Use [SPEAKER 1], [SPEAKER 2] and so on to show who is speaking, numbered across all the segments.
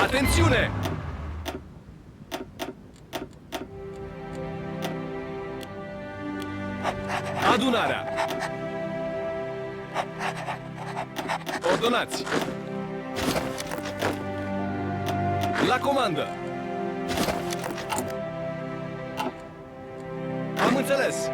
[SPEAKER 1] Atențiune! Adunarea! Ordonați! La comandă! Am înțeles!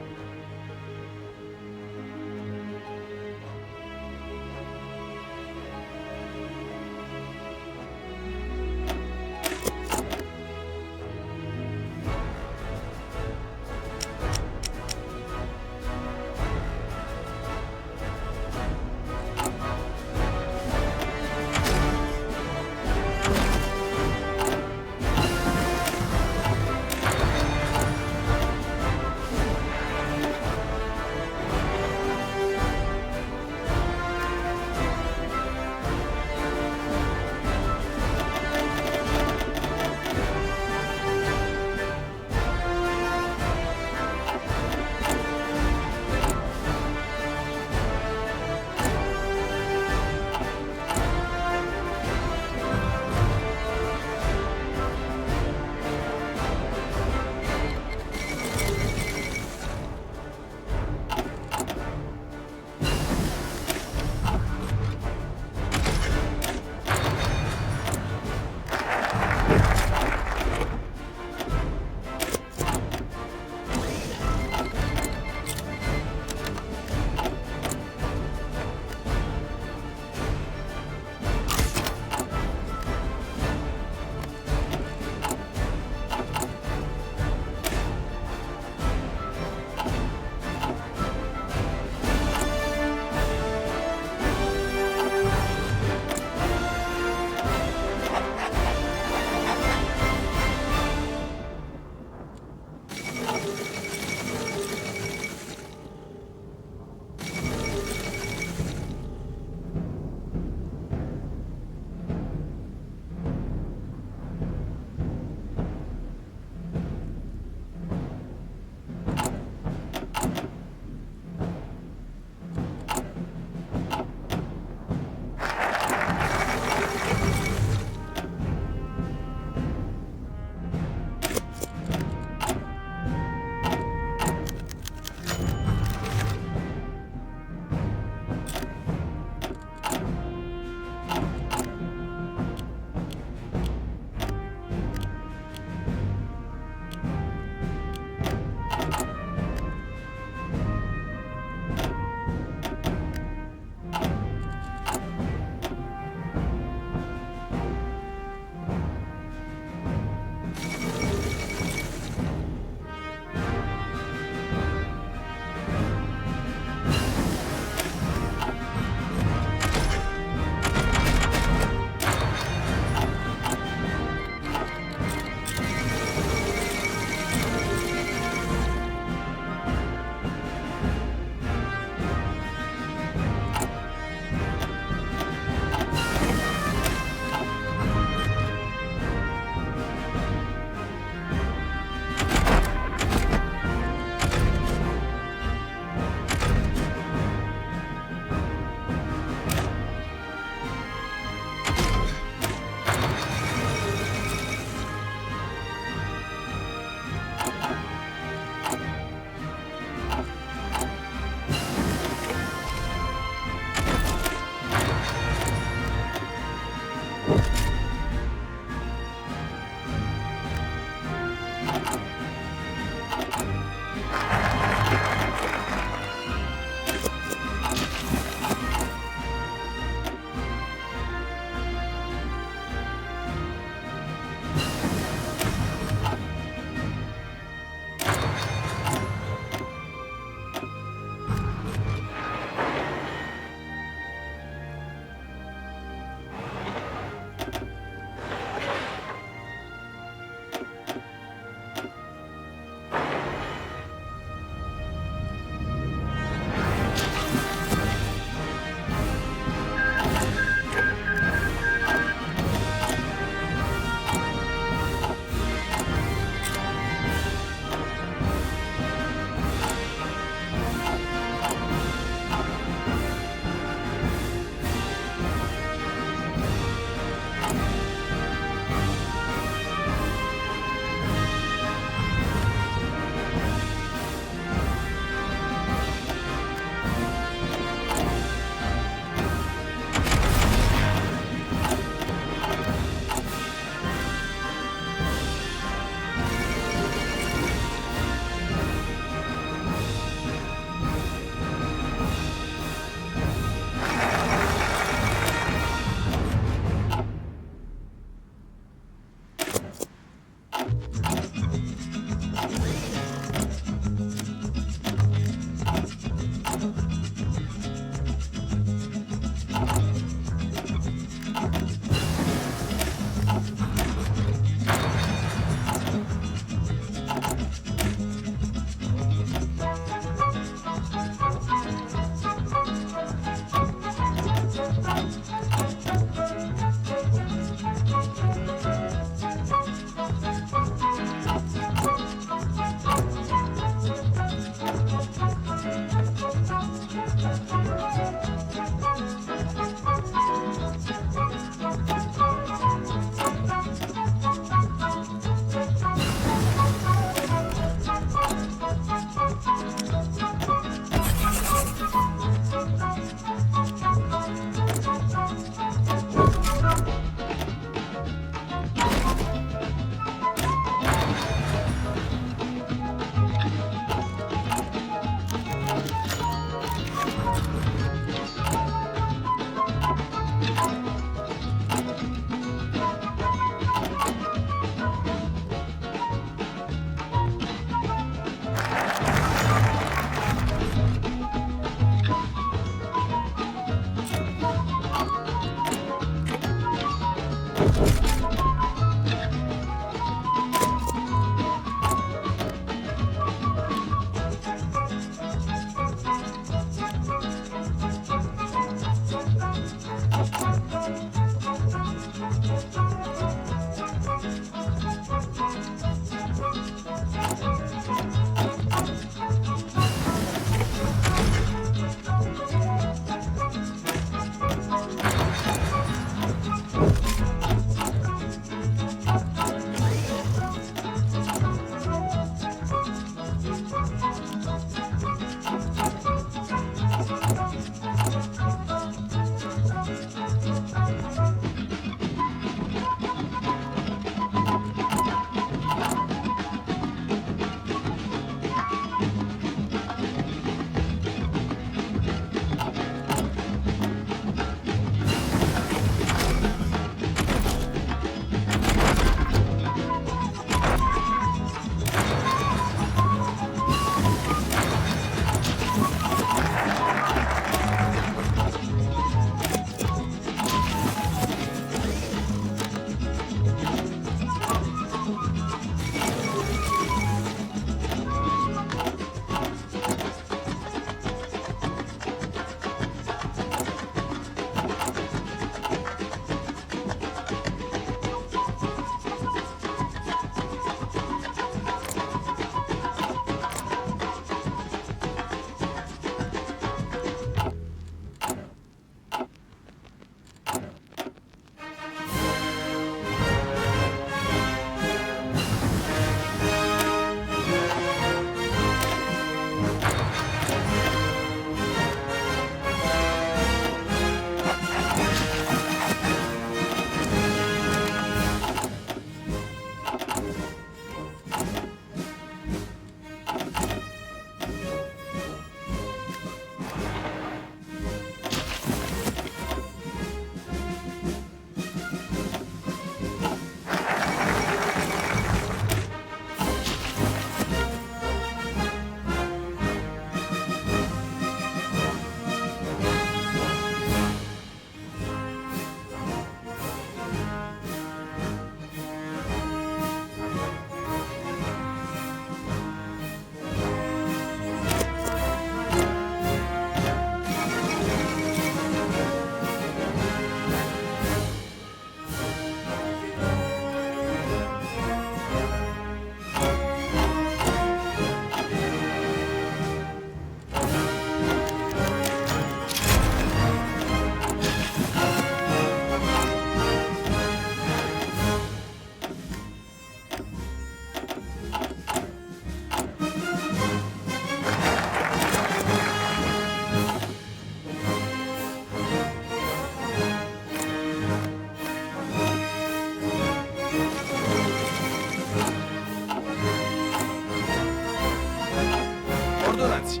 [SPEAKER 1] Ordonați!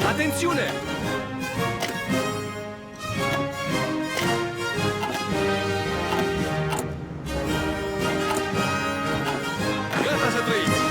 [SPEAKER 1] Atențiune! Gata să trăiți!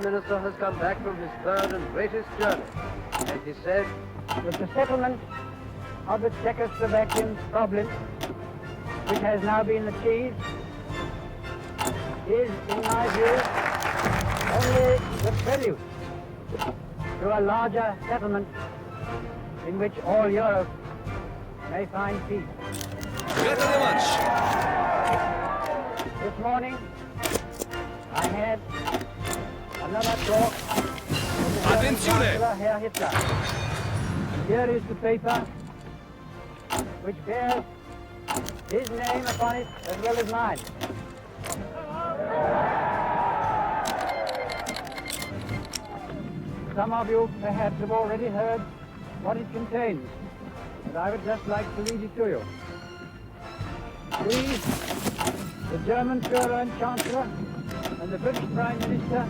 [SPEAKER 2] Prime Minister has come back from his third and greatest journey, and he said that the settlement of the Czechoslovakian problem, which has now been achieved, is, in my view, only the prelude to a larger settlement in which all Europe may find peace.
[SPEAKER 1] Gata de marș!
[SPEAKER 2] This morning, I had another talk with the
[SPEAKER 1] Attenzione!
[SPEAKER 2] Chancellor, Herr Hitler. And here is the paper which bears his name upon it as well as mine. Some of you perhaps have already heard what it contains, but I would just like to read it to you. We, the German Führer and Chancellor, and the British Prime Minister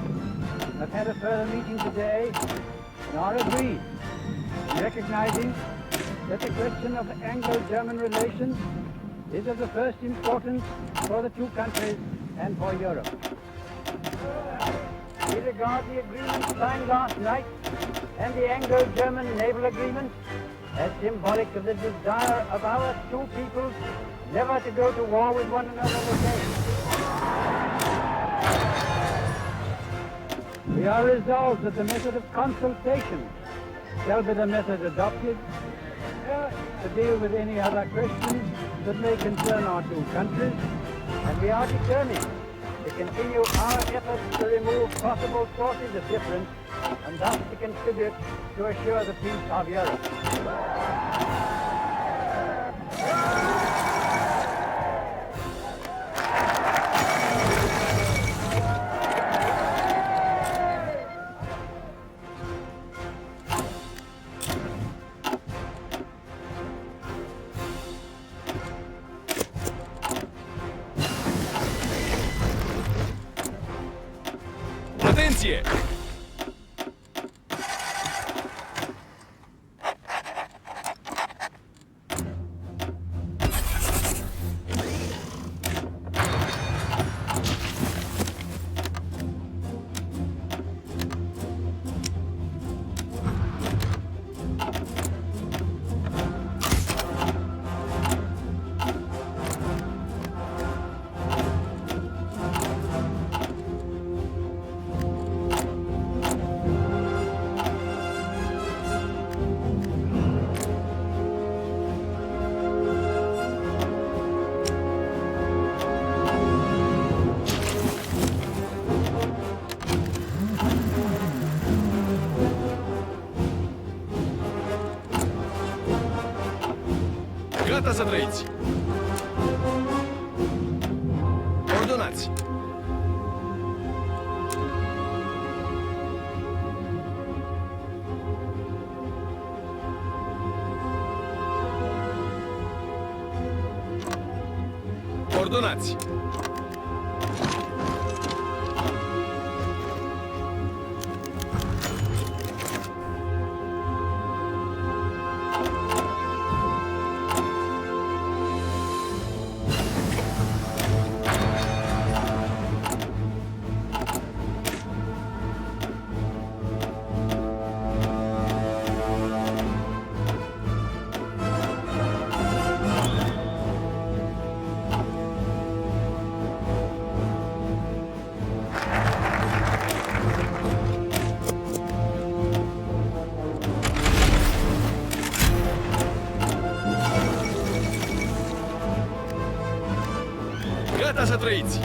[SPEAKER 2] have had a further meeting today and are agreed in recognizing that the question of Anglo-German relations is of the first importance for the two countries and for Europe. We regard the agreement signed last night and the Anglo-German naval agreement as symbolic of the desire of our two peoples never to go to war with one another again. We are resolved that the method of consultation shall be the method adopted to deal with any other questions that may concern our two countries, and we are determined to continue our efforts to remove possible sources of difference and thus to contribute to assure the peace of Europe.
[SPEAKER 1] Atenție! Gata să trăiți! Ordonați! Ordonați! Gata să trăiți!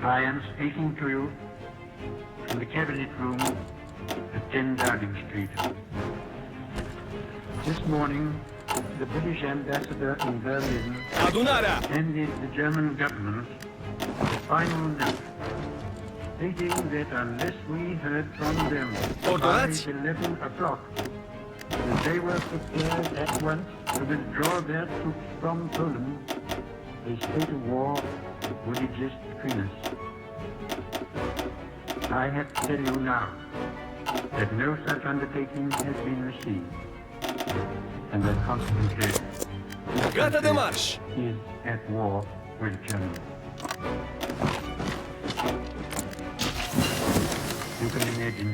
[SPEAKER 3] I am speaking to you from the cabinet room at 10 Downing Street. This morning, the British ambassador in Berlin
[SPEAKER 1] Adunarea!
[SPEAKER 3] handed the German government a final note stating that unless we heard from them by
[SPEAKER 1] Ordonați!
[SPEAKER 3] 11 o'clock, that they were prepared at once to withdraw their troops from Poland, a state of war would exist between us. I have to tell you now that no such undertaking has been received, and that consequently
[SPEAKER 1] Gata de marș!
[SPEAKER 3] is at war with Germany. You can imagine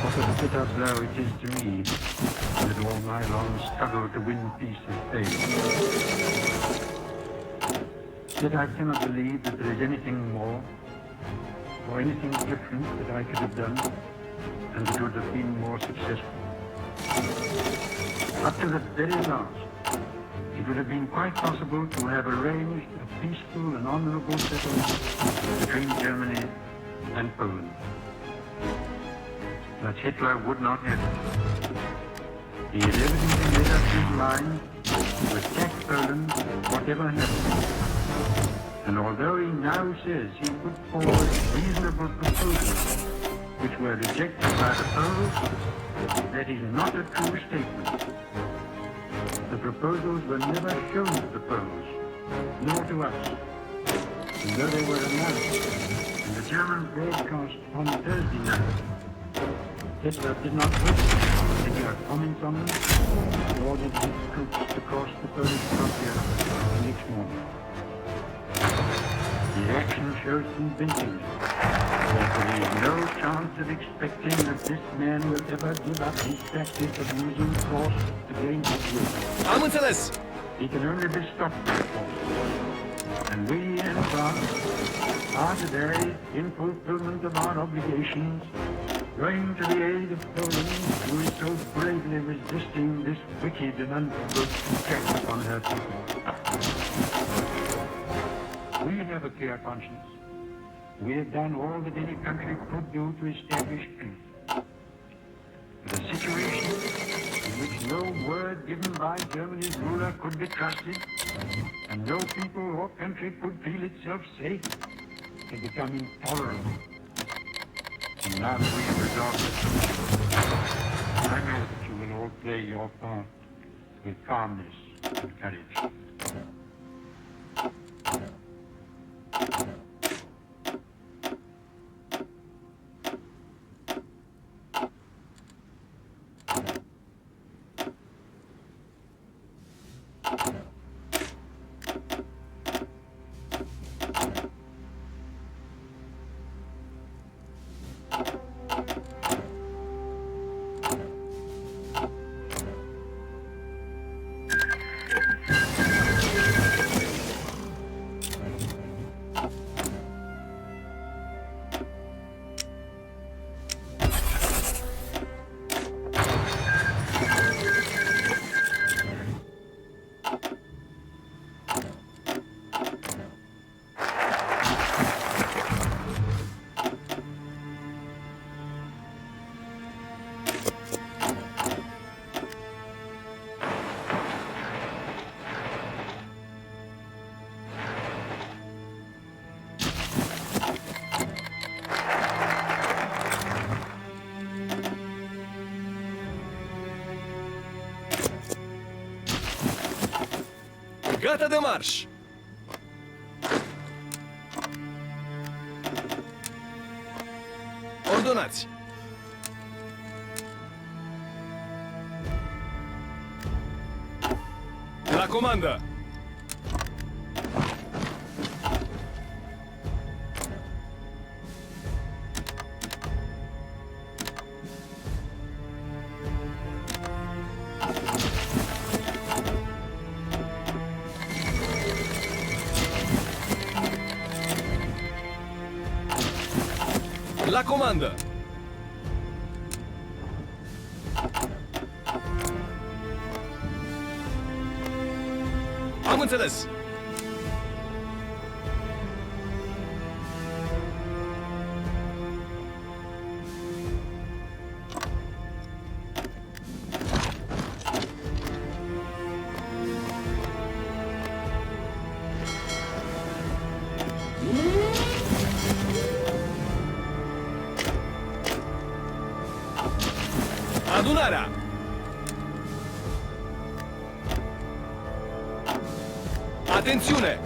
[SPEAKER 3] what a bitter blow it is to me that all my long struggle to win peace has failed. Yet I cannot believe that there is anything more or anything different that I could have done and that would have been more successful. Up to the very last, it would have been quite possible to have arranged a peaceful and honorable settlement between Germany and Poland. But Hitler would not have it. He had evidently made up his mind to attack Poland whatever happened. And although he now says he put forward reasonable proposals which were rejected by the Poles, that is not a true statement. The proposals were never shown to the Poles, nor to us. And though they were announced in the German broadcast on Thursday night, Hitler did not wish to hear comments on them, nor did his troops to cross the Polish frontier the next morning. The action shows convincingly that there is no chance of expecting that this man will ever give up his practice of using force against his will.
[SPEAKER 1] Am înțeles!
[SPEAKER 3] He can only be stopped by force. And we in France are today, in fulfillment of our obligations, going to the aid of Poland, who is so bravely resisting this wicked and unprovoked attack upon her people. We have a clear conscience. We have done all that any country could do to establish peace. But a situation in which no word given by Germany's ruler could be trusted, and no people or country could feel itself safe, had become intolerable. And now that we have resolved it, I know that you will all play your part with calmness and courage.
[SPEAKER 1] Gata de marș! Ordonați! La comandă! La comandă! Am înțeles! Adunarea! Atențiune!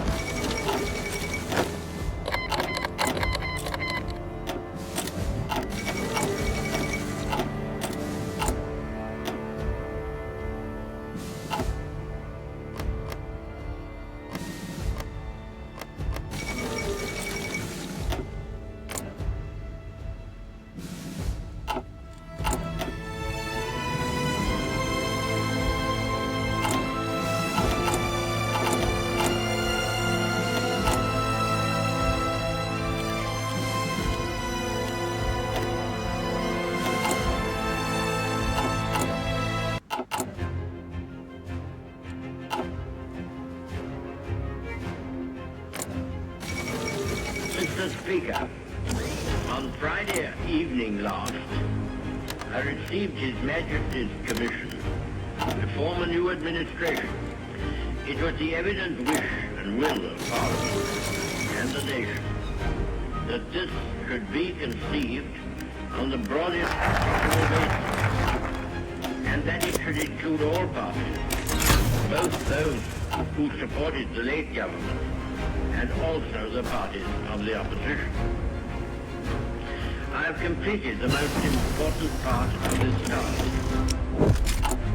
[SPEAKER 4] Mr. Speaker, on Friday evening last, I received His Majesty's commission to form a new administration. It was the evident wish and will of Parliament and the nation that this should be conceived on the broadest possible basis, and that it should include all parties, both those who supported the late government and also the parties of the opposition. I have completed the most important part of this task.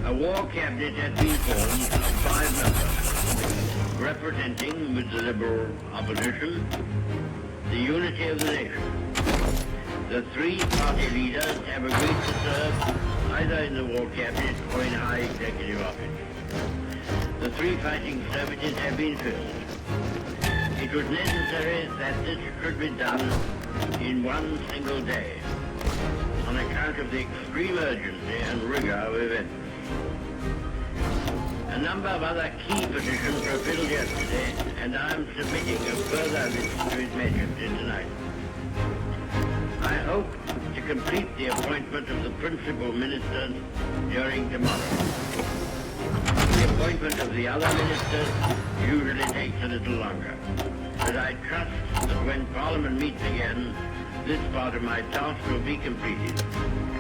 [SPEAKER 4] A war cabinet has been formed of 5 members, representing with the Liberal opposition the unity of the nation. The 3 party leaders have agreed to serve either in the war cabinet or in high executive office. The 3 fighting services have been filled. It was necessary that this should be done in one single day, on account of the extreme urgency and rigor of events. A number of other key positions were filled yesterday, and I am submitting a further list to His Majesty tonight. I hope to complete the appointment of the principal ministers during tomorrow. The appointment of the other ministers usually takes a little longer, but I trust that when Parliament meets again, this part of my task will be completed,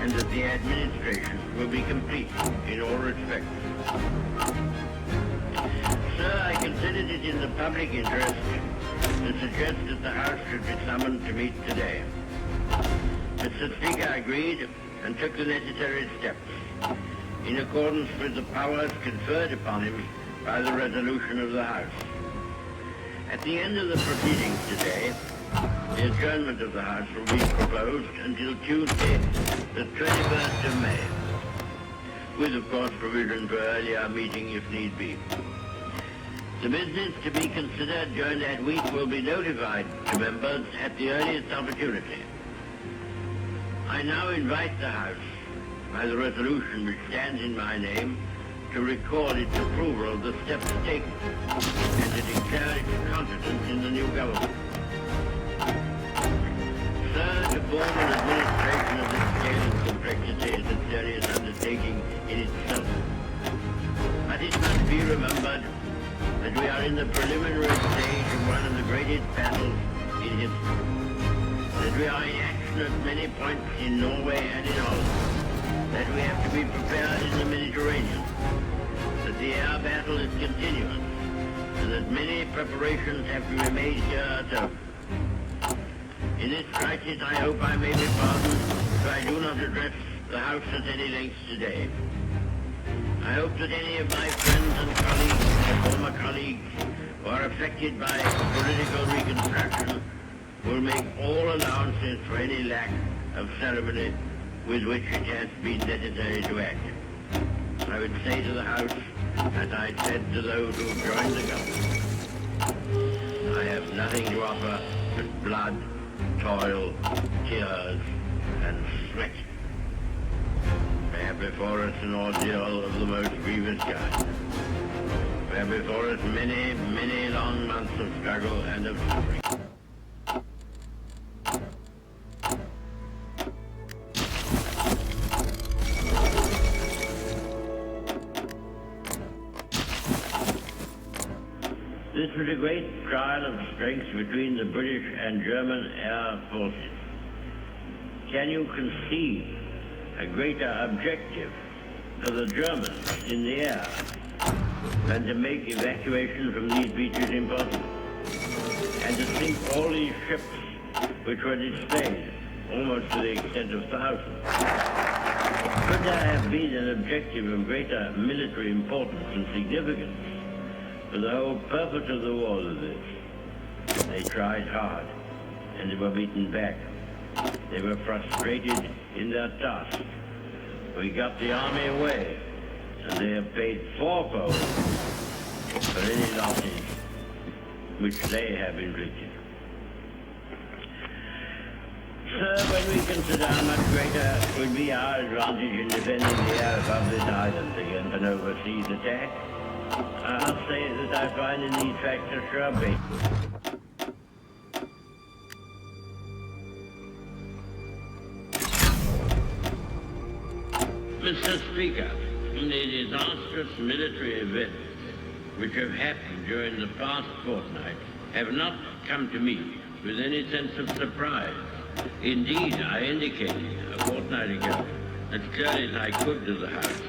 [SPEAKER 4] and that the administration will be complete in all respects. Sir, I considered it in the public interest to suggest that the House should be summoned to meet today. Mr. Speaker agreed and took the necessary steps, in accordance with the powers conferred upon him by the resolution of the House. At the end of the proceedings today, the adjournment of the House will be proposed until Tuesday, the 21st of May, with, of course, provision for earlier meeting if need be. The business to be considered during that week will be notified to members at the earliest opportunity. I now invite the House, by the resolution which stands in my name, to record its approval of the steps taken and to declare its confidence in the new government. Sir, to form an administration of this scale and complexity is a serious undertaking in itself. But it must be remembered that we are in the preliminary stage of one of the greatest battles in history. That we are in action at many points in Norway and in Holland. That we have to be prepared in the Mediterranean. That the air battle is continuous, and that many preparations have to be made here at home. In this crisis, I hope I may be pardoned if I do not address the House at any length today. I hope that any of my friends and colleagues, or former colleagues, who are affected by political reconstruction will make all allowances for any lack of ceremony with which it has been necessary to act. I would say to the House, as I said to those who joined the government, I have nothing to offer but blood, toil, tears, and sweat. We have before us an ordeal of the most grievous kind. We have before us many, many long months of struggle and of suffering. This was a great trial of strength between the British and German air forces. Can you conceive a greater objective for the Germans in the air than to make evacuation from these beaches impossible, and to sink all these ships which were displayed almost to the extent of thousands. Could there have been an objective of greater military importance and significance? For the whole purpose of the war was this. They tried hard, and they were beaten back. They were frustrated in their task. We got the army away, and they have paid fourfold for any losses which they have inflicted. Sir, when we consider how much greater would be our advantage in defending the air above this island against an overseas attack, I must say that I find in these facts a sure basis. Mr. Speaker, the disastrous military events which have happened during the past fortnight have not come to me with any sense of surprise. Indeed, I indicated a fortnight ago, as clearly as I could to the House,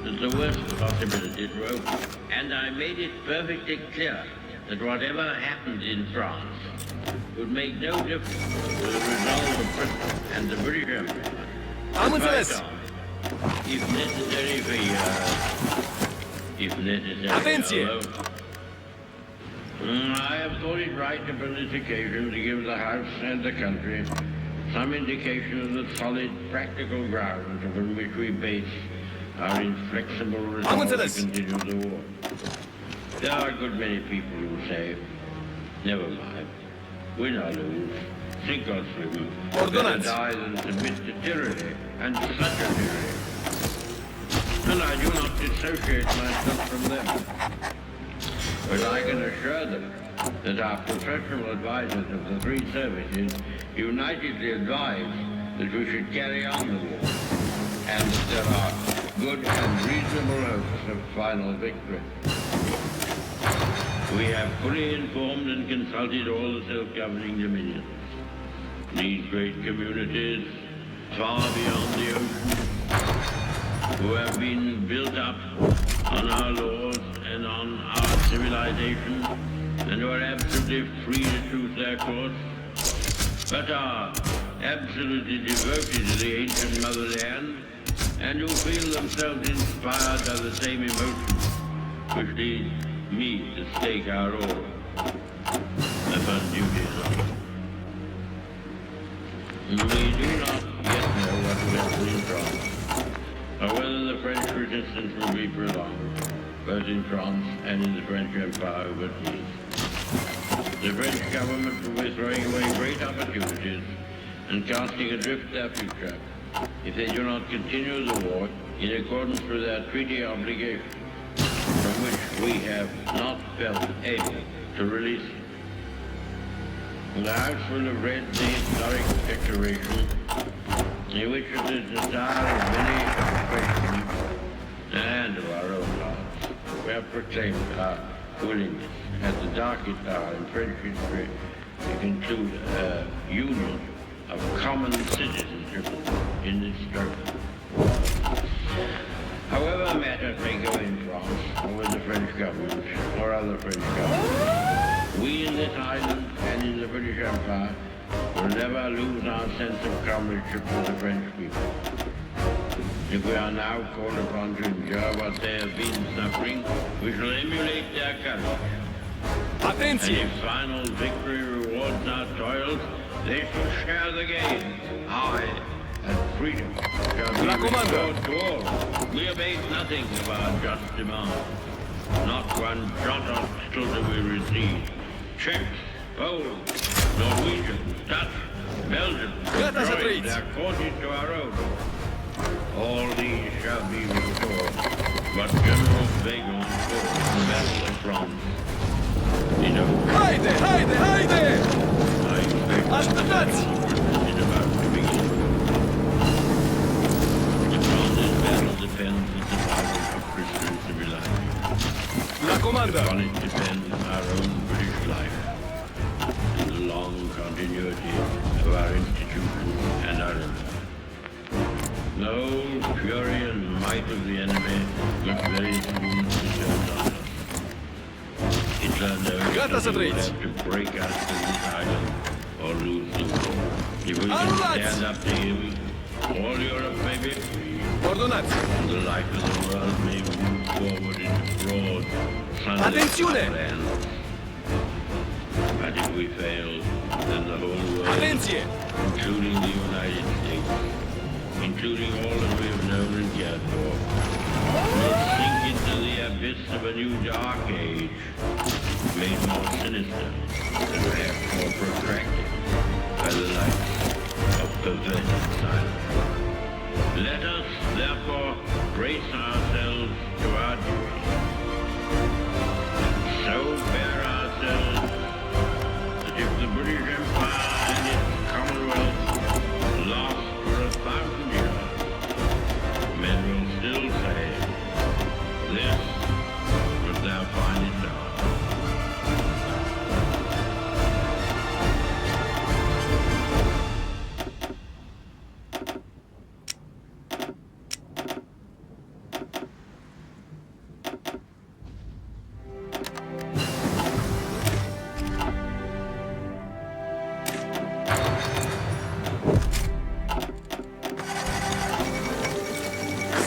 [SPEAKER 4] that the worst possibilities were open. And I made it perfectly clear that whatever happened in France would make no difference to the resolve of Britain and the British Empire. If necessary
[SPEAKER 1] Attenție!
[SPEAKER 4] I have thought it right upon this occasion to give the House and the country some indication of the solid practical grounds upon which we base our inflexible resolve to continue the war. There are a good many people who say, never mind, win or lose, sink or swim, better die than submit to tyranny, and such a tyranny. And I do not dissociate myself from them. But I can assure them that our professional advisors of the three services unitedly advise that we should carry on the war, and that there are good and reasonable hopes of final victory. We have fully informed and consulted all the self-governing dominions. These great communities, far beyond the ocean, who have been built up on our laws and on our civilization, and who are absolutely free to choose their course, but are absolutely devoted to the ancient motherland, and who feel themselves inspired by the same emotions which lead me to stake our all upon duties of it. We do not yet know what will happen in France, or whether the French resistance will be prolonged, both in France and in the French Empire overseas. The French government will be throwing away great opportunities and casting adrift their future if they do not continue the war in accordance with their treaty obligations, from which we have not felt able to release them. The House will have read the historic declaration in which it is the desire of many of the Frenchmen and of our own hearts we have proclaimed our willingness at the darkest hour in French history to conclude a union of common citizenship in this struggle. However matters may go in France, or with the French government, or other French governments, we in this island and in the British Empire will never lose our sense of comradeship with the French people. If we are now called upon to endure what they have been suffering, we shall emulate their courage. And if final victory rewards our toils, they shall share the gain. Aye, and freedom shall be restored to all. We abate nothing of our just demand. Not one jot or tittle do we recede. Czechs, Poles, Norwegians, Dutch, Belgians, Detroit, their courses to our own. All these shall be restored, but General Weygand fought the battle of France. You know,
[SPEAKER 1] Haide, haide, haide!
[SPEAKER 4] I expect that is about to begin. Upon this battle depends the survival of Christian civilization.
[SPEAKER 1] La comanda!
[SPEAKER 4] Upon it depends our own British life, and the long continuity of our institutions and our empire. The whole fury and might of the enemy must very soon be turned on us. Hitler knows
[SPEAKER 1] Gata
[SPEAKER 4] that
[SPEAKER 1] să
[SPEAKER 4] he will
[SPEAKER 1] trăiți.
[SPEAKER 4] have to break us to this island or lose the war. If we can
[SPEAKER 1] Aruncați!
[SPEAKER 4] stand up to him, all Europe may be free.
[SPEAKER 1] Ordonați!
[SPEAKER 4] The life of the world may move forward into broad, sunlit
[SPEAKER 1] Atențiune!
[SPEAKER 4] land. But if we fail, then the whole world,
[SPEAKER 1] Atenție!
[SPEAKER 4] including the United States, including all that we have known and cared for, will sink into the abyss of a new dark age, made more sinister and perhaps more protracted by the light of perverted silence. Let us, therefore, brace ourselves to our duty. So bear ourselves that if the British Empire and its Commonwealth last for 1,000 years, men will still say, this was their finest hour.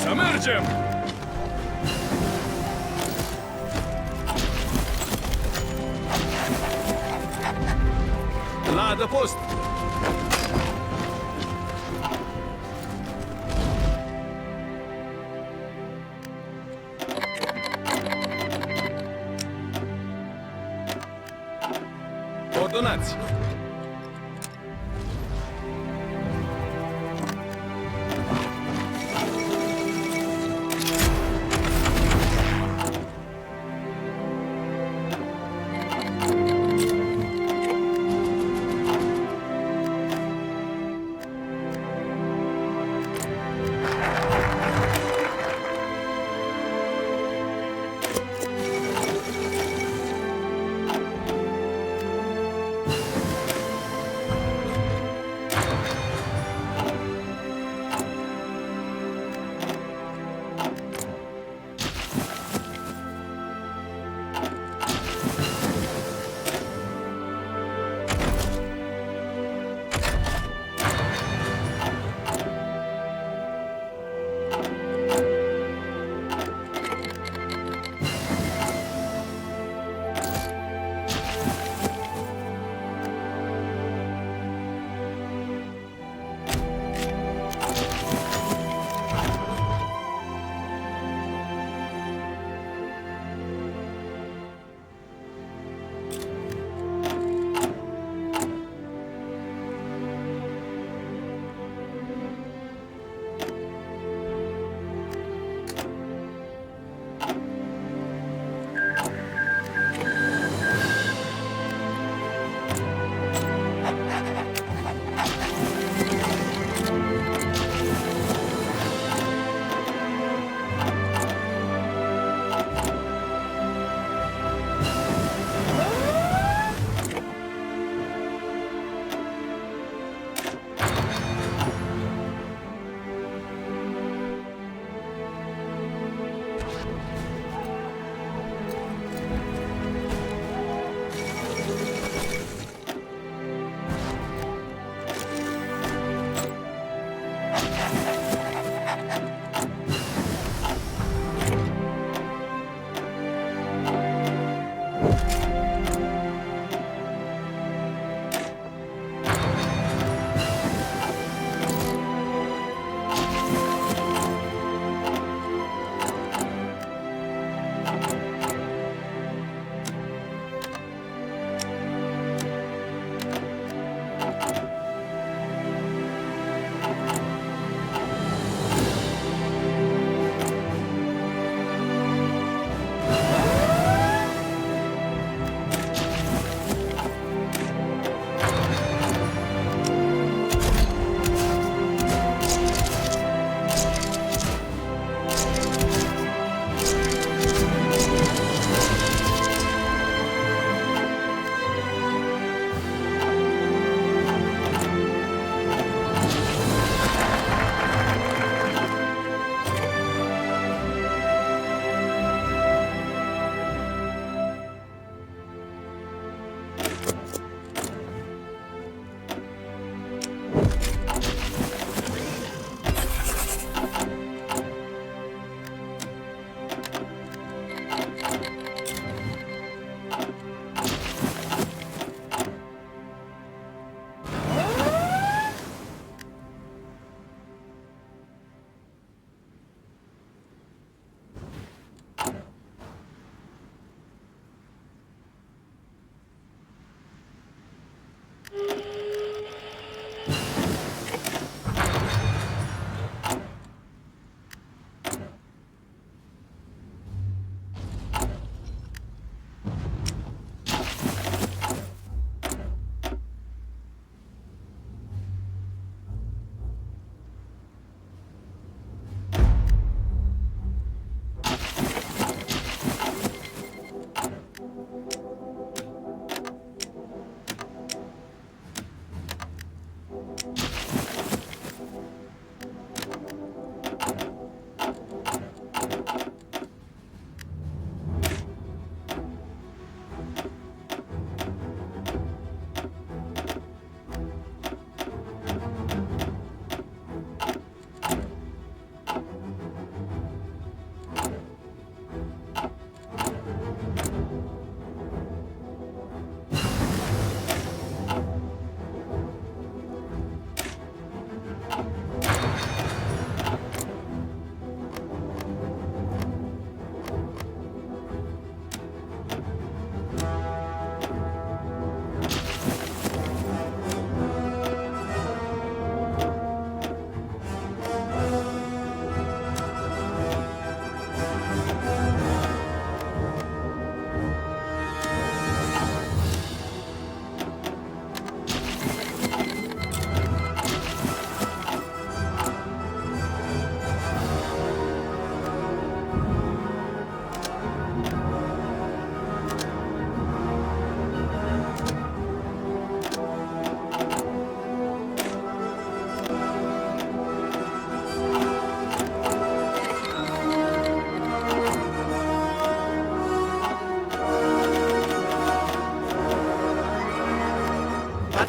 [SPEAKER 1] Să mergem! La adăpost! Ordonați!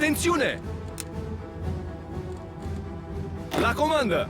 [SPEAKER 1] Atențiune! La comandă!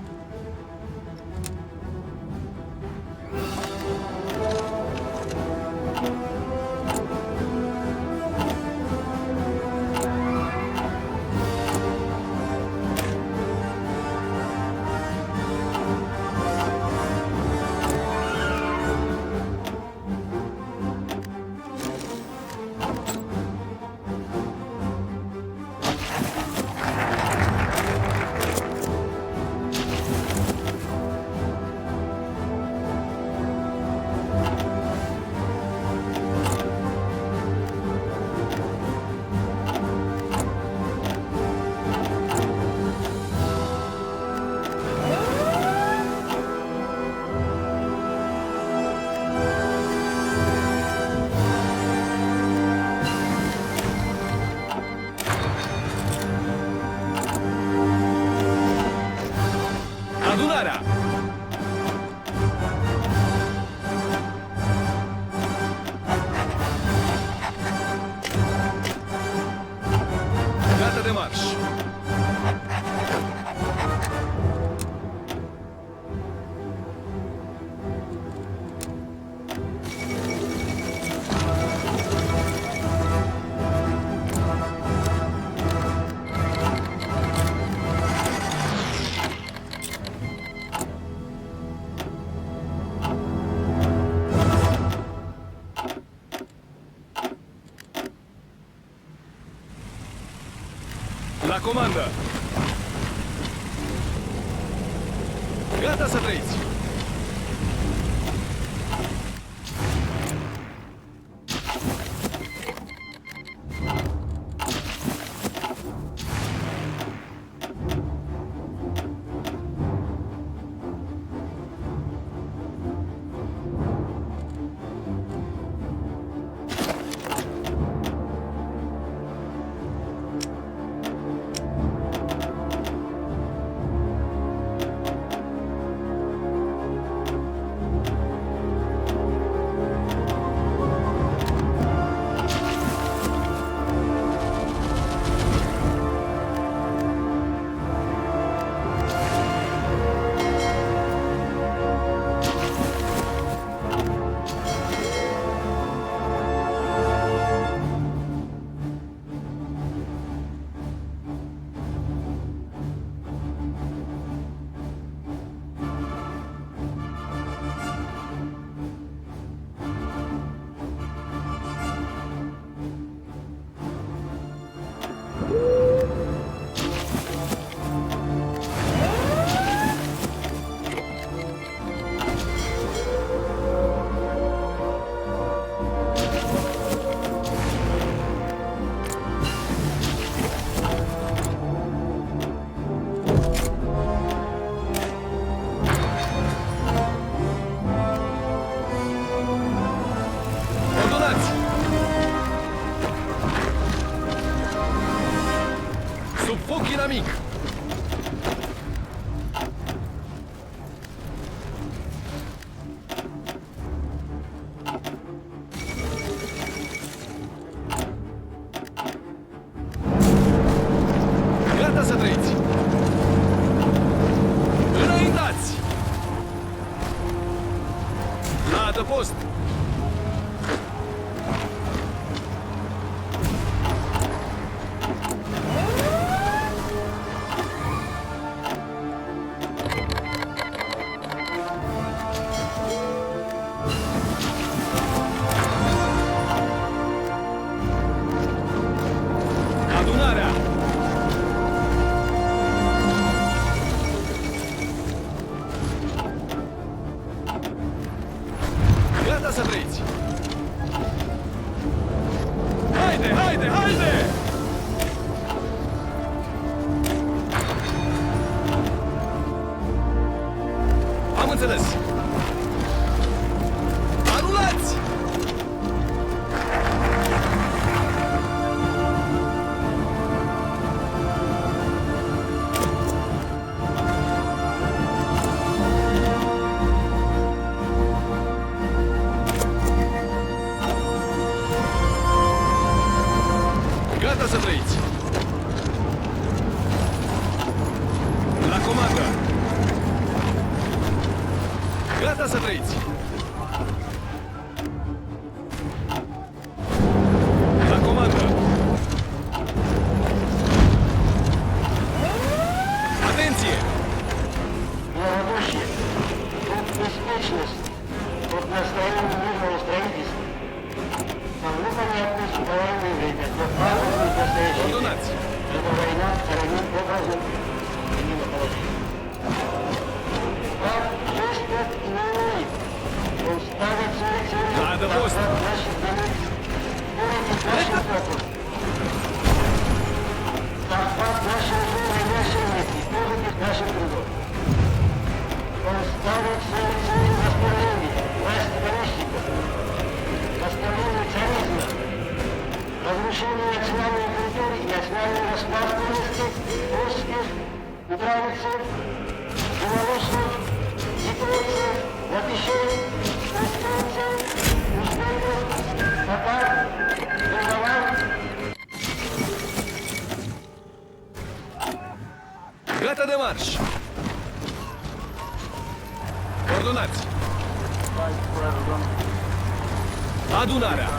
[SPEAKER 1] Adunarea! Gata de marș! La comandă! Gata să trăiți! Haide, haide, haide! Am înțeles! Anulați! Gata să trăiți! La comandă! Gata să trăiți! La comandă! Atenție!
[SPEAKER 5] Малодушие, беспечность, под настоянием мирного строительства. Нам непонятность в военное время, но правильно в настоящее время.
[SPEAKER 1] Ордонаți!
[SPEAKER 5] Эта война сторонит образом именно положения. Так, жестко и неумолим. Он ставит свои цели,
[SPEAKER 1] Надо пост.
[SPEAKER 5] наших границ, уровень наших фокусов. Захват нашего настоящего и подвиг наших трудов. Он ставит свои цели восстановления власти помещиков, восстановление царизма, разрушение национальной культуры и национальной государственности русских и традиций, белорусов, японцев, латышей, крестьянцев, узбеков, татар, молдаван.
[SPEAKER 1] Gata de marș! Ordonați! Adunarea!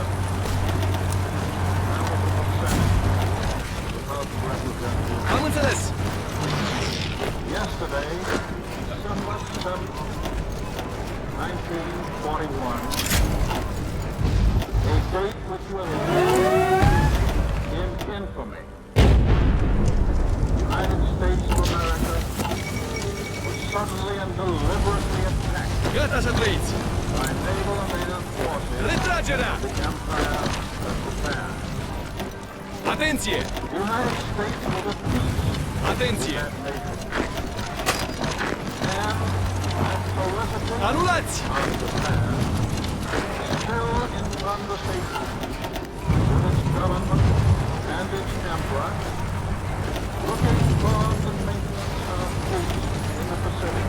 [SPEAKER 1] Am înțeles!
[SPEAKER 3] Yesterday, December 7th, 1941, a date which will live in infamy. The United States of America was suddenly and deliberately attacked
[SPEAKER 1] Gata să trăiți!
[SPEAKER 3] by naval and air forces
[SPEAKER 1] Retragerea!
[SPEAKER 3] of the Empire of Japan.
[SPEAKER 1] Atenție!
[SPEAKER 3] The United States was at peace
[SPEAKER 1] Atenție!
[SPEAKER 3] with that nation. And that solicited
[SPEAKER 1] Anulați!
[SPEAKER 3] of Japan, still in conversation with its government and its emperor, looking for the maintenance of peace in the Pacific.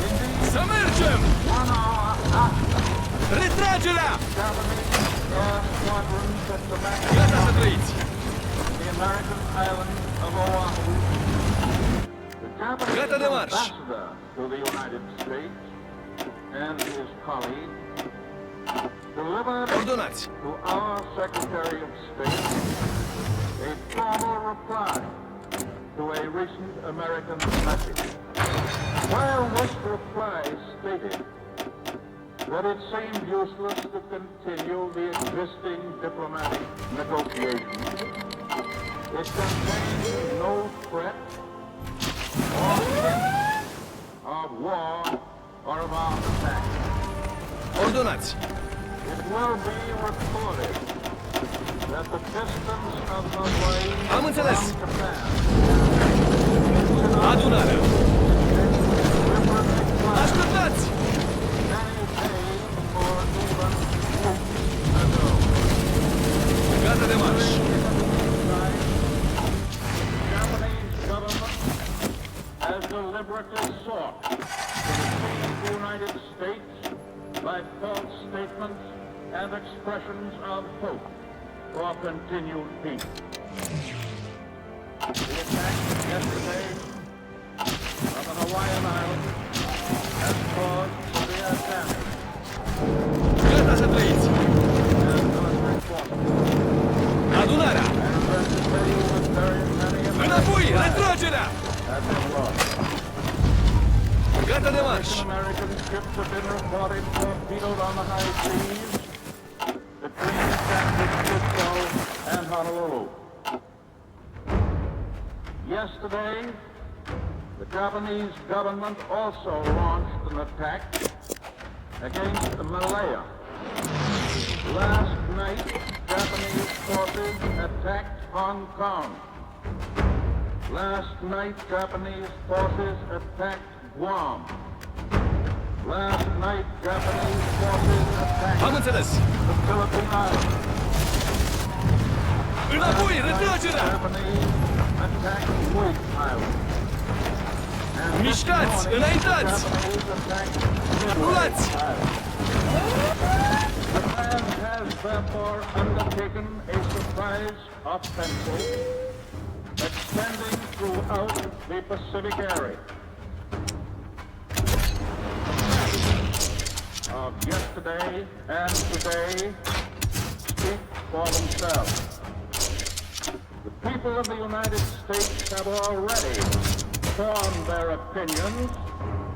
[SPEAKER 3] Indeed,
[SPEAKER 1] Să mergem!
[SPEAKER 3] 1 hour after
[SPEAKER 1] Retragerea!
[SPEAKER 3] Japanese air squadrons had
[SPEAKER 1] Gata să
[SPEAKER 3] commanded
[SPEAKER 1] trăiți!
[SPEAKER 3] the American island of Oahu, the Japanese
[SPEAKER 1] Gata de marș!
[SPEAKER 3] ambassador to the United States and his colleague delivered
[SPEAKER 1] Ordonați!
[SPEAKER 3] to our Secretary of State a formal reply to a recent American message. While this reply stated that it seemed useless to continue the existing diplomatic negotiations, it contained no threat or hint of war or of armed attack.
[SPEAKER 1] Ordonați!
[SPEAKER 3] It will be recorded that the distance of the way
[SPEAKER 1] Am înțeles.
[SPEAKER 3] from Japan
[SPEAKER 1] Adunarea!
[SPEAKER 3] deliberately planned
[SPEAKER 1] Așteptați!
[SPEAKER 3] many days or even weeks ago.
[SPEAKER 1] Gata de marș!
[SPEAKER 3] The Japanese government has deliberately sought to deceive the United States by false statements and expressions of hope for continued peace. The attack yesterday on the Hawaiian Islands has caused severe damage
[SPEAKER 1] Gata să trăiți!
[SPEAKER 3] and military forces.
[SPEAKER 1] Adunarea!
[SPEAKER 3] And rendered with very many
[SPEAKER 1] Înapoi!
[SPEAKER 3] American lives
[SPEAKER 1] Retragerea!
[SPEAKER 3] have been lost.
[SPEAKER 1] Gata de marș!
[SPEAKER 3] American ships have been reported torpedoed on the high seas between San Francisco and Honolulu. Yesterday, the Japanese government also launched an attack against Malaya. Last night,
[SPEAKER 6] Japanese forces attacked Hong Kong. Last night, Japanese forces attacked Guam. Last night, Japanese forces attacked
[SPEAKER 1] Anladınız.
[SPEAKER 6] the Philippine Islands.
[SPEAKER 1] Înapoi, retragerea!
[SPEAKER 6] Japanese attacked Wake Island. And this
[SPEAKER 1] Mișcați,
[SPEAKER 6] morning,
[SPEAKER 1] înaintați!
[SPEAKER 6] Japanese attacked
[SPEAKER 1] Rulați!
[SPEAKER 6] Japan has therefore undertaken a surprise offensive extending throughout the Pacific area. Of yesterday and today speak for themselves. The people of the United States have already formed their opinions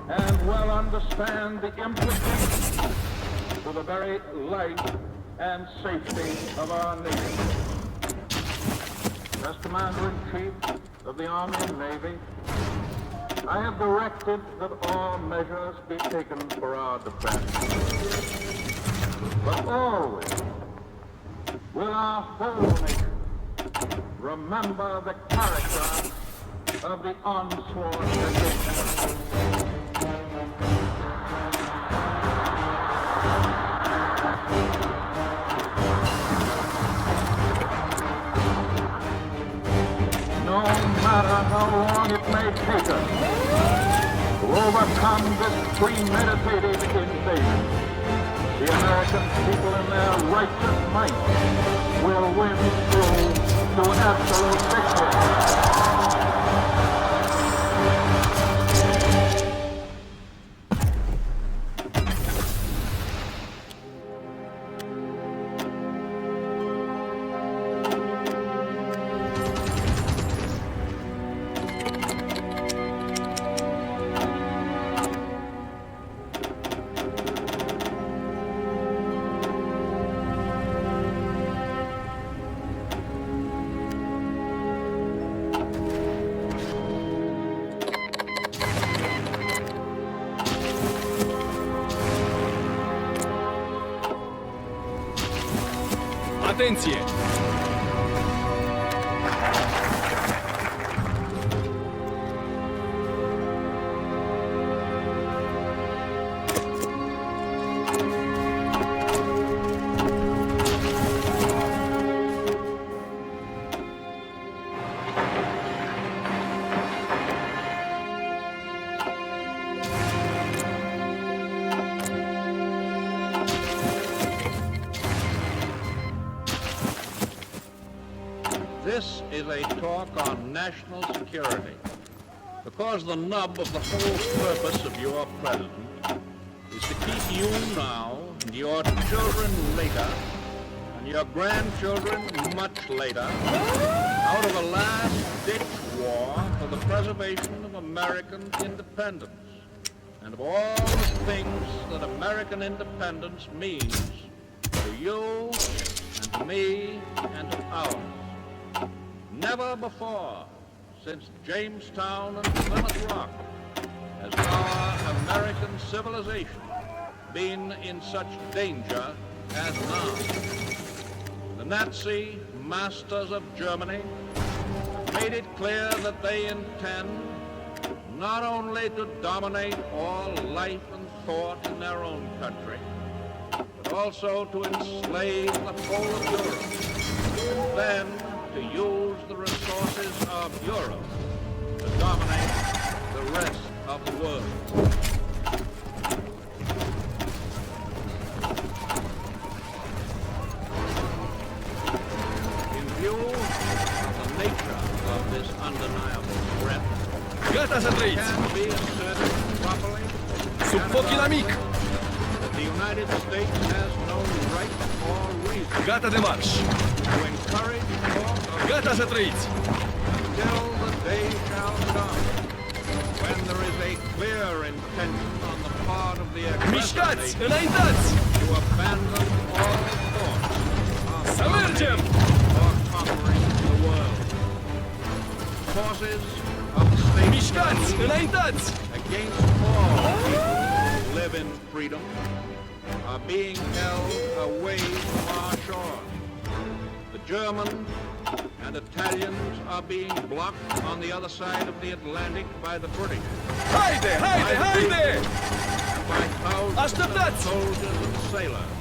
[SPEAKER 6] and well understand the implications to the very life and safety of our nation. As Commander-in-Chief of the Army and Navy, I have directed that all measures be taken for our defense. But always will our whole nation remember the character of the onslaught against us. No matter how long it may take us to overcome this premeditated invasion, the American people in their righteous might will win through to absolute victory.
[SPEAKER 1] Atenție!
[SPEAKER 6] This is a talk on national security, because the nub of the whole purpose of your president is to keep you now, and your children later, and your grandchildren much later, out of a last-ditch war for the preservation of American independence, and of all the things that American independence means to you, and to me, and to ours. Never before, since Jamestown and Plymouth Rock, has our American civilization been in such danger as now. The Nazi masters of Germany made it clear that they intend not only to dominate all life and thought in their own country, but also to enslave the whole of Europe, and then to use the resources of Europe to dominate the rest of the world. In view of the nature of this undeniable threat,
[SPEAKER 1] Gata să
[SPEAKER 6] it
[SPEAKER 1] trăiți!
[SPEAKER 6] can be asserted properly
[SPEAKER 1] Sub
[SPEAKER 6] and
[SPEAKER 1] foc inamic!
[SPEAKER 6] that the United States has no right or reason
[SPEAKER 1] Gata de marș!
[SPEAKER 6] to encourage talk of
[SPEAKER 1] Gata să trăiți!
[SPEAKER 6] till the day shall come when there is a clear intention on the part of the aggressor
[SPEAKER 1] Mișcați!
[SPEAKER 6] nation
[SPEAKER 1] Înaintați!
[SPEAKER 6] to abandon all thoughts of
[SPEAKER 1] Să mergem!
[SPEAKER 6] or conquering the world. Forces of the state
[SPEAKER 1] Mișcați! Înaintați!
[SPEAKER 6] against all people who live in freedom are being held away from our shores. Germans and Italians are being blocked on the other side of the Atlantic by the British.
[SPEAKER 1] Haide, haide, haide!
[SPEAKER 6] By thousands of
[SPEAKER 1] Așteptați!
[SPEAKER 6] soldiers and sailors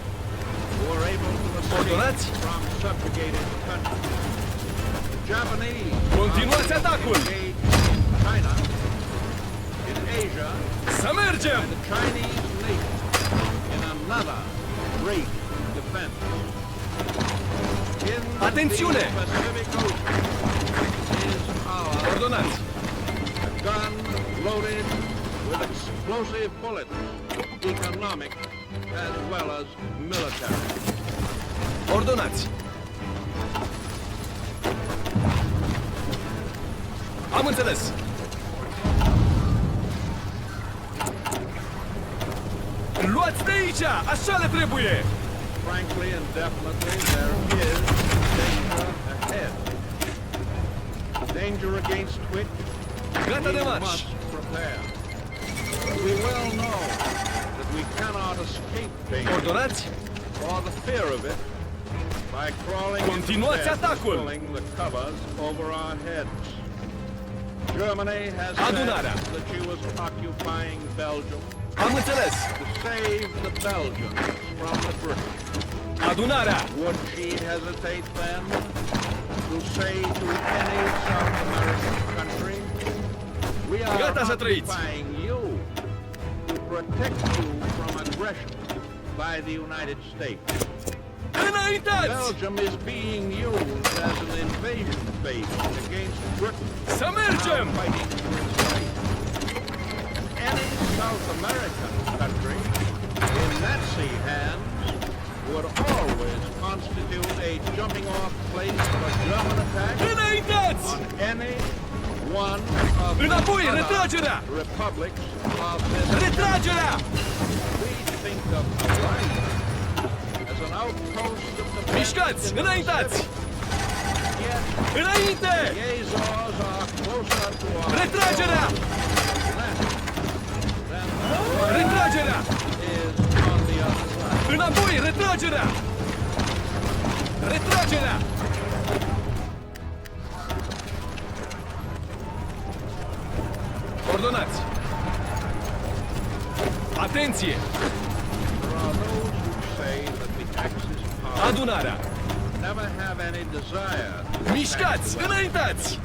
[SPEAKER 6] who are able to
[SPEAKER 1] Ordonați!
[SPEAKER 6] escape from subjugated countries. The Japanese
[SPEAKER 1] Continuați
[SPEAKER 6] are
[SPEAKER 1] atacul!
[SPEAKER 6] engaged in China, in Asia,
[SPEAKER 1] Să mergem!
[SPEAKER 6] and the Chinese nation in another great defense. In
[SPEAKER 1] Atențiune!
[SPEAKER 6] the Pacific Ocean is our
[SPEAKER 1] Ordonați!
[SPEAKER 6] gun loaded with explosive bullets, economic as well as military.
[SPEAKER 1] Ordonați! Am înțeles! Luați de aici! Așa le trebuie!
[SPEAKER 6] Frankly and definitely, there is danger ahead. Danger against which
[SPEAKER 1] Gata de
[SPEAKER 6] we
[SPEAKER 1] marș!
[SPEAKER 6] must prepare. We well know that we cannot escape danger
[SPEAKER 1] Ordonați!
[SPEAKER 6] or the fear of it by crawling
[SPEAKER 1] Continuați
[SPEAKER 6] into bed,
[SPEAKER 1] atacul!
[SPEAKER 6] pulling the covers over our heads. Germany has
[SPEAKER 1] Adunarea!
[SPEAKER 6] said that she was occupying Belgium
[SPEAKER 1] Am înțeles!
[SPEAKER 6] to save the Belgians from the British.
[SPEAKER 1] Adunarea!
[SPEAKER 6] Would she hesitate then to say to any South American country, we are
[SPEAKER 1] Gata să trăiți!
[SPEAKER 6] occupying you to protect you from aggression by the United States?
[SPEAKER 1] Înaintați!
[SPEAKER 6] Belgium is being used as an invasion base against Britain,
[SPEAKER 1] Să mergem!
[SPEAKER 6] now fighting for its rights. Any South American country in Nazi hands would always constitute a jumping-off place for German attacks
[SPEAKER 1] Înaintați!
[SPEAKER 6] on any one of the
[SPEAKER 1] Înapoi,
[SPEAKER 6] other
[SPEAKER 1] retragerea!
[SPEAKER 6] republics of this
[SPEAKER 1] Retragerea!
[SPEAKER 6] We think of Hawaii as an outpost of the
[SPEAKER 1] Mișcați! Înaintați!
[SPEAKER 6] Yet
[SPEAKER 1] Înainte!
[SPEAKER 6] the Azores are closer to our
[SPEAKER 1] Retragerea!
[SPEAKER 6] land than Hawaii
[SPEAKER 1] Retragerea!
[SPEAKER 6] is on the other side.
[SPEAKER 1] Înapoi, retragerea! Retragerea! Ordonați! Atenție!
[SPEAKER 6] There are those who say that the Axis powers
[SPEAKER 1] Adunarea!
[SPEAKER 6] never have any desire to
[SPEAKER 1] Mișcați!
[SPEAKER 6] attack
[SPEAKER 1] Înaintați!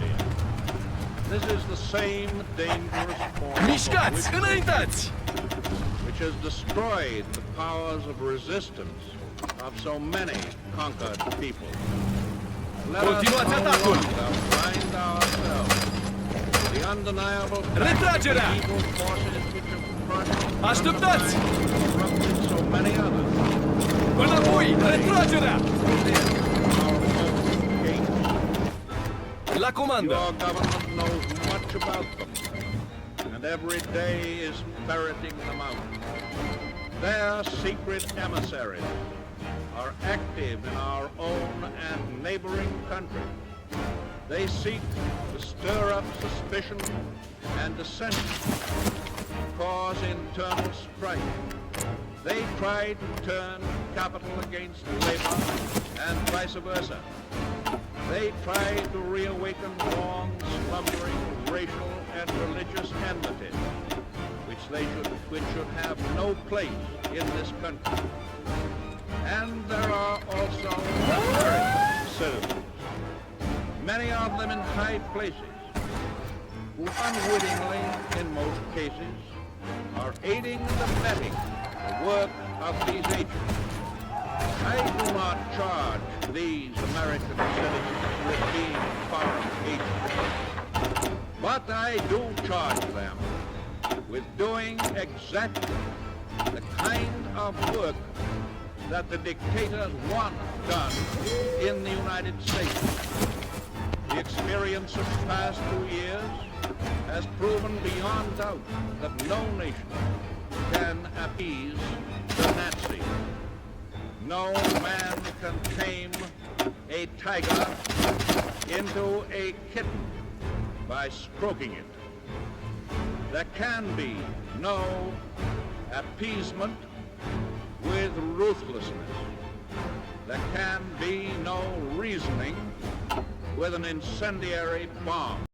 [SPEAKER 6] This is the same dangerous form
[SPEAKER 1] Mișcați!
[SPEAKER 6] of
[SPEAKER 1] Înaintați!
[SPEAKER 6] which has destroyed the powers of resistance of so many conquered people. Let
[SPEAKER 1] Continuați
[SPEAKER 6] us no
[SPEAKER 1] atacul!
[SPEAKER 6] longer blind ourselves to the undeniable fact
[SPEAKER 1] Retragerea!
[SPEAKER 6] that the evil forces which have crushed,
[SPEAKER 1] Așteptați!
[SPEAKER 6] undermined, and corrupted so many others
[SPEAKER 1] Înapoi, retragerea!
[SPEAKER 6] within our own gates.
[SPEAKER 1] La comandă!
[SPEAKER 6] Your government knows much about them, and every day is ferreting them out. Their secret emissaries are active in our own and neighboring countries. They seek to stir up suspicion and dissension, cause internal strife. They try to turn capital against labor and vice versa. They try to reawaken long slumbering racial and religious enmity, which should have no place in this country. And there are also American citizens, many of them in high places, who unwittingly, in most cases, are aiding and abetting the work of these agents. I do not charge these American citizens with being foreign agents, but I do charge them with doing exactly the kind of work that the dictators want done in the United States. The experience of the past 2 years has proven beyond doubt that no nation can appease the Nazis. No man can tame a tiger into a kitten by stroking it. There can be no appeasement with ruthlessness. There can be no reason poisoning with an incendiary bomb.